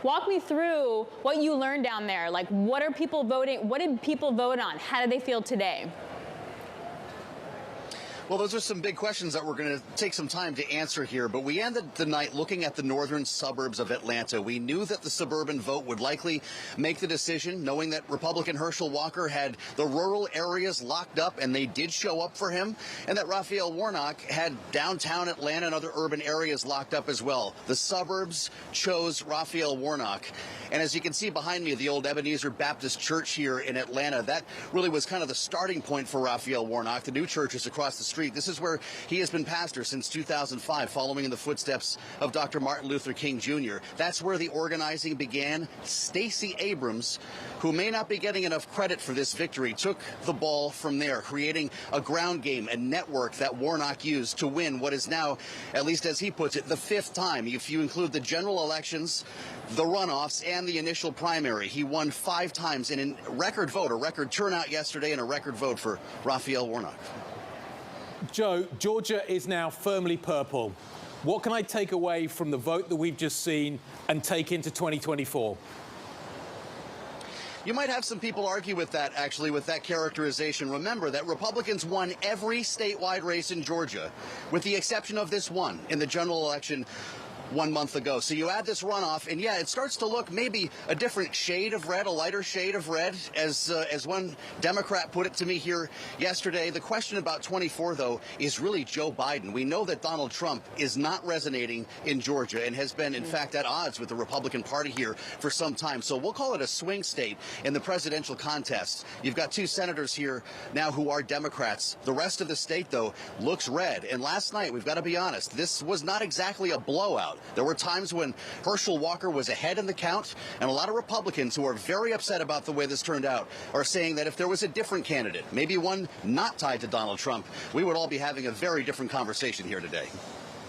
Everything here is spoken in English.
Walk me through what you learned down there. Like, what are people voting? What did people vote on? How do they feel today? Well, those are some big questions that we're going to take some time to answer here. But we ended the night looking at the northern suburbs of Atlanta. We knew that the suburban vote would likely make the decision, knowing that Republican Herschel Walker had the rural areas locked up, and they did show up for him, and that Raphael Warnock had downtown Atlanta and other urban areas locked up as well. The suburbs chose Raphael Warnock. And as you can see behind me, the old Ebenezer Baptist Church here in Atlanta, that really was kind of the starting point for Raphael Warnock. The new church is across the street. This is where he has been pastor since 2005, following in the footsteps of Dr. Martin Luther King Jr. That's where the organizing began. Stacey Abrams, who may not be getting enough credit for this victory, took the ball from there, creating a ground game, a network that Warnock used to win what is now, at least as he puts it, the 5th time. If you include the general elections, the runoffs, and the initial primary, he won 5 times in a record vote, a record turnout yesterday, and a record vote for Raphael Warnock. Joe, Georgia is now firmly purple. What can I take away from the vote that we've just seen and take into 2024? You might have some people argue with that, actually, with that characterization. Remember that Republicans won every statewide race in Georgia, with the exception of this one in the general election 1 month ago. So you add this runoff, and yeah, it starts to look maybe a different shade of red, a lighter shade of red, as one Democrat put it to me here yesterday. The question about 24, though, is really Joe Biden. We know that Donald Trump is not resonating in Georgia and has been, in fact, at odds with the Republican Party here for some time. So we'll call it a swing state in the presidential contest. You've got 2 senators here now who are Democrats. The rest of the state, though, looks red. And last night, we've got to be honest, this was not exactly a blowout. There were times when Herschel Walker was ahead in the count, and a lot of Republicans who are very upset about the way this turned out are saying that if there was a different candidate, maybe one not tied to Donald Trump, we would all be having a very different conversation here today.